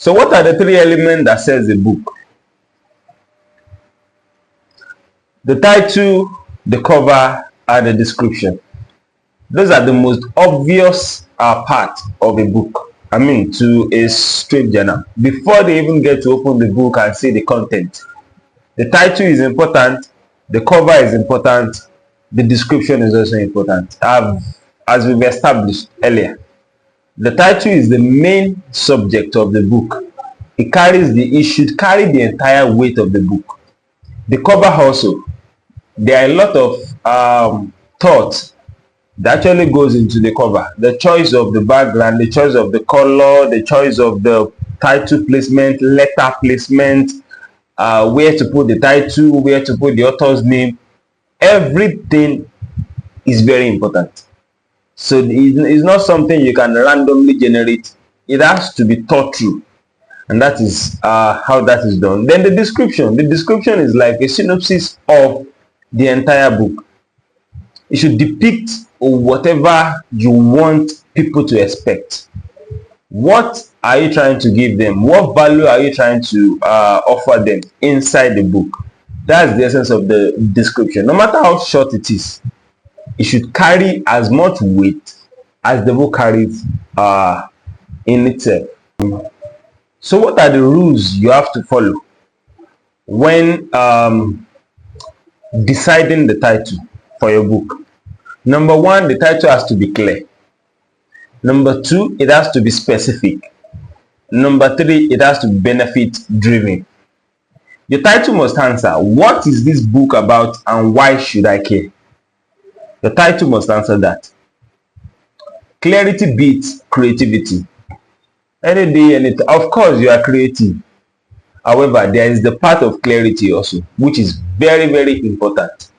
So what are the three elements that sells a book? The title, the cover, and the description. Those are the most obvious part of a book. I mean, to a straight journal. Before they even get to open the book and see the content, the title is important, the cover is important, the description is also important. As we've established earlier, the title is the main subject of the book. It should carry the entire weight of the book. The cover also, there are a lot of thought that actually goes into the cover. The choice of the background, the choice of the color, the choice of the title placement, letter placement, where to put the title, where to put the author's name. Everything is very important. So it's not something you can randomly generate. It has to be thought through, and that is how that is done. Then the description. The description is like a synopsis of the entire book. It should depict whatever you want people to expect. What are you trying to give them? What value are you trying to offer them inside the book? That's the essence of the description. No matter how short it is, it should carry as much weight as the book carries in itself. So what are the rules you have to follow when deciding the title for your book? Number one, the title has to be clear. Number two, it has to be specific. Number three, it has to be benefit driven. Your title must answer, what is this book about and why should I care? The title must answer that. Clarity beats creativity. Any day, of course, you are creative. However, there is the part of clarity also, which is very, very important.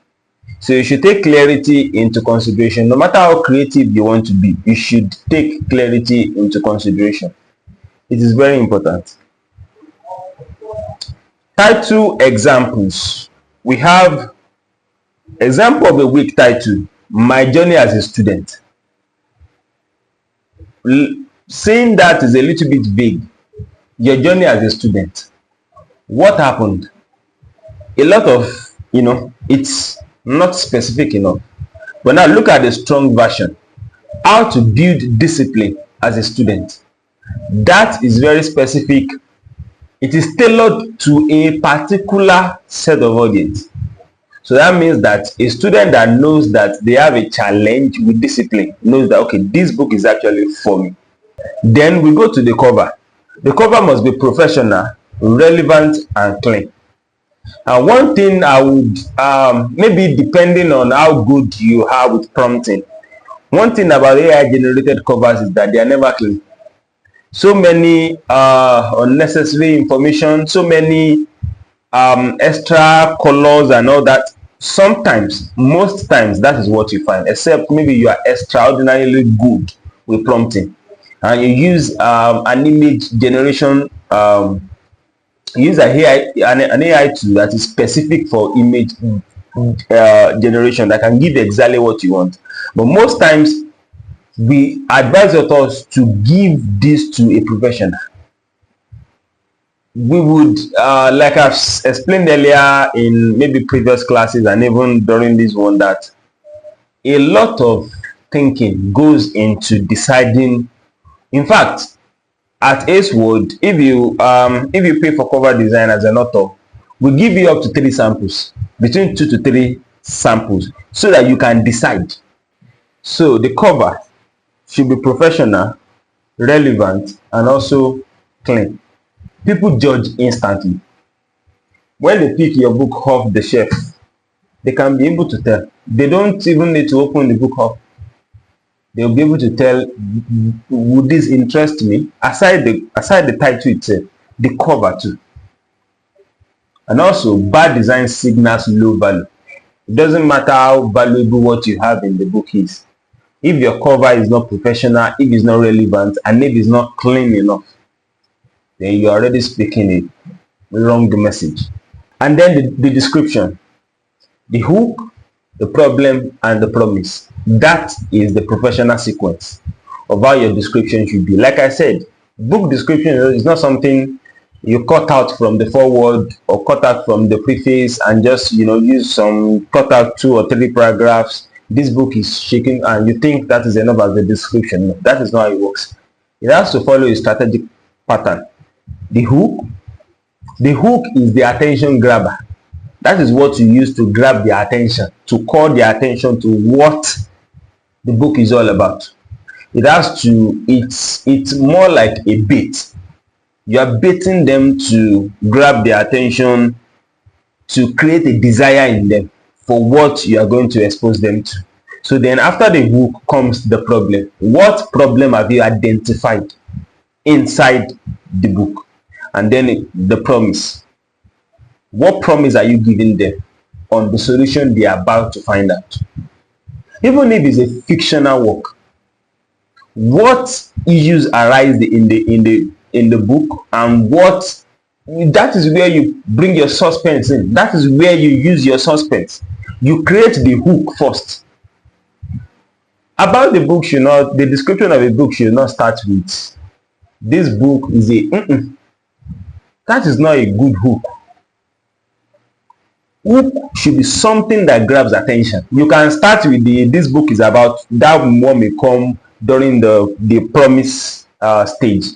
So you should take clarity into consideration. No matter how creative you want to be, you should take clarity into consideration. It is very important. Title examples. We have example of a weak title, My Journey as a Student. Saying that is a little bit vague. Your journey as a student. What happened? A lot of, it's not specific enough. But now look at the strong version. How to build discipline as a student. That is very specific. It is tailored to a particular set of audience. So that means that a student that knows that they have a challenge with discipline knows that, okay, this book is actually for me. Then we go to the cover. The cover must be professional, relevant, and clean. And one thing I would, maybe depending on how good you are with prompting, one thing about AI generated covers is that they are never clean. So many unnecessary information, so many extra colors and all that. Sometimes, most times, that is what you find, except maybe you are extraordinarily good with prompting and you use an image generation, use an AI tool that is specific for image generation that can give exactly what you want. But most times we advise authors to give this to a professional. We would, like I've explained earlier in maybe previous classes and even during this one, that a lot of thinking goes into deciding. In fact, at Acewood, if you pay for cover design as an author, we give you up to 3 samples, between 2 to 3 samples, so that you can decide. So the cover should be professional, relevant, and also clean. People judge instantly. When they pick your book off the shelf, they can be able to tell. They don't even need to open the book up. They'll be able to tell, would this interest me? Aside the title itself, the cover too. And also, bad design signals low value. It doesn't matter how valuable what you have in the book is. If your cover is not professional, if it's not relevant, and if it's not clean enough, then you're already speaking a wrong message. And then the description, the hook, the problem, and the promise. That is the professional sequence of how your description should be. Like I said, Book description is not something you cut out from the foreword or cut out from the preface and just use some cut out 2 or 3 paragraphs. This book is shaking and you think that is enough as a description. No, that is not how it works. It has to follow a strategic pattern. The hook is the attention grabber. That is what you use to grab their attention, to call their attention to what the book is all about. It's more like a bait. You are baiting them to grab their attention, to create a desire in them for what you are going to expose them to. So then after the hook comes the problem. What problem have you identified inside the book? And then the promise. What promise are you giving them on the solution they are about to find out? Even if it's a fictional work, what issues arise in the book, and that is where you bring your suspense in. That is where you use your suspense. You create the hook first. About the book the description of a book should not start with this book is a that is not a good hook. Hook should be something that grabs attention. You can start with this book is about, that one may come during the promise stage.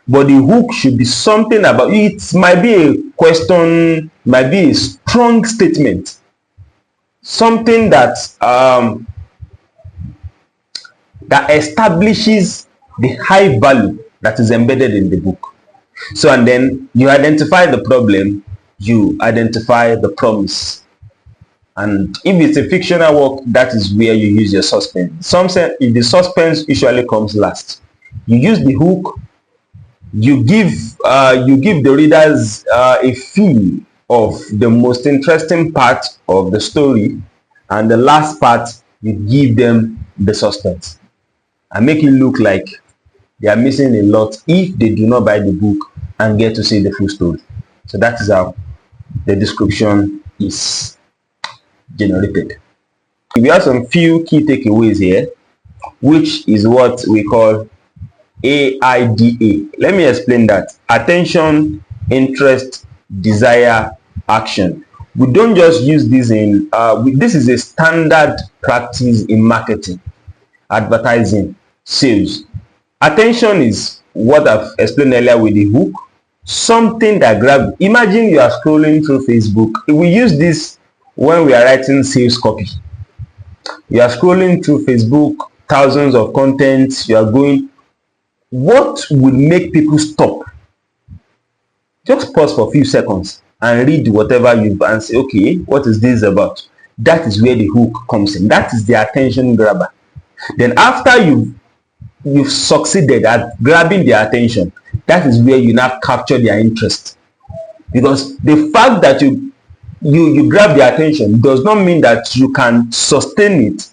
But the hook should be something about it. Might be a question, might be a strong statement, something that that establishes the high value that is embedded in the book. So, and then you identify the problem, you identify the promise. And if it's a fictional work, that is where you use your suspense. Some say if the suspense usually comes last. You use the hook, you give the readers a feel of the most interesting part of the story, and the last part you give them the suspense and make it look like they are missing a lot if they do not buy the book and get to see the full story. So that is how the description is generated. We have some few key takeaways here, which is what we call AIDA. Let me explain that. Attention, interest, desire, action. We don't just use this in this is a standard practice in marketing, advertising, sales. Attention is what I've explained earlier with the hook, something that grabs. Imagine you are scrolling through Facebook. We use this when we are writing sales copy. You are scrolling through Facebook, thousands of contents, you are going. What would make people stop? Just pause for a few seconds and read whatever you've and say, okay, what is this about? That is where the hook comes in. That is the attention grabber. Then after you've succeeded at grabbing their attention, that is where you now capture their interest. Because the fact that you grab their attention does not mean that you can sustain it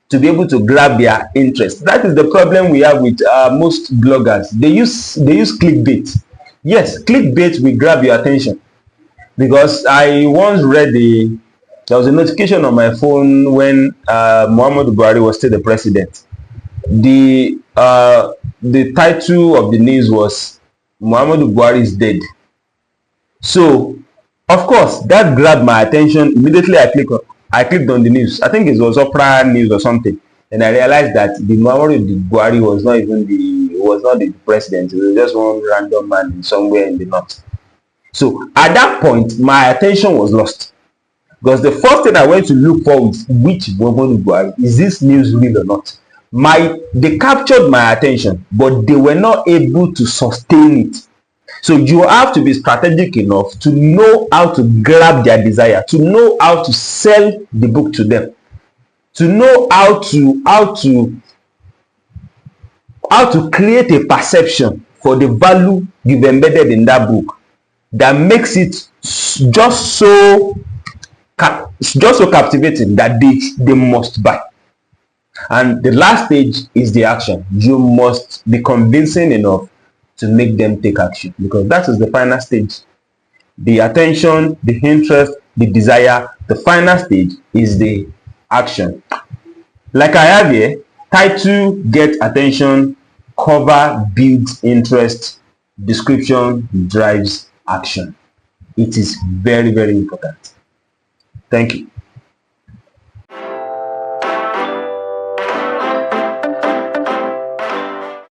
to be able to grab their interest. That is the problem we have with most bloggers. They use clickbait. Yes, clickbait will grab your attention. Because I once read there was a notification on my phone when Muhammadu Buhari was still the president. The title of the news was Muhammadu Buhari is dead. So, of course, that grabbed my attention. Immediately I clicked on the news. I think it was Opera News or something. And I realized that the Muhammadu Buhari was not the president. It was just one random man somewhere in the north. So at that point, my attention was lost. Because the first thing I went to look for was which Muhammadu Buhari. Is this news real or not? They captured my attention, but they were not able to sustain it. So you have to be strategic enough to know how to grab their desire, to know how to sell the book to them, to know how to create a perception for the value you've embedded in that book that makes it just so captivating that they must buy. And the last stage is the action. You must be convincing enough to make them take action, because that is the final stage. The attention, the interest, the desire. The final stage is the action. Like I have here, title, get attention, Cover builds interest, description drives action. It is very, very important. Thank you.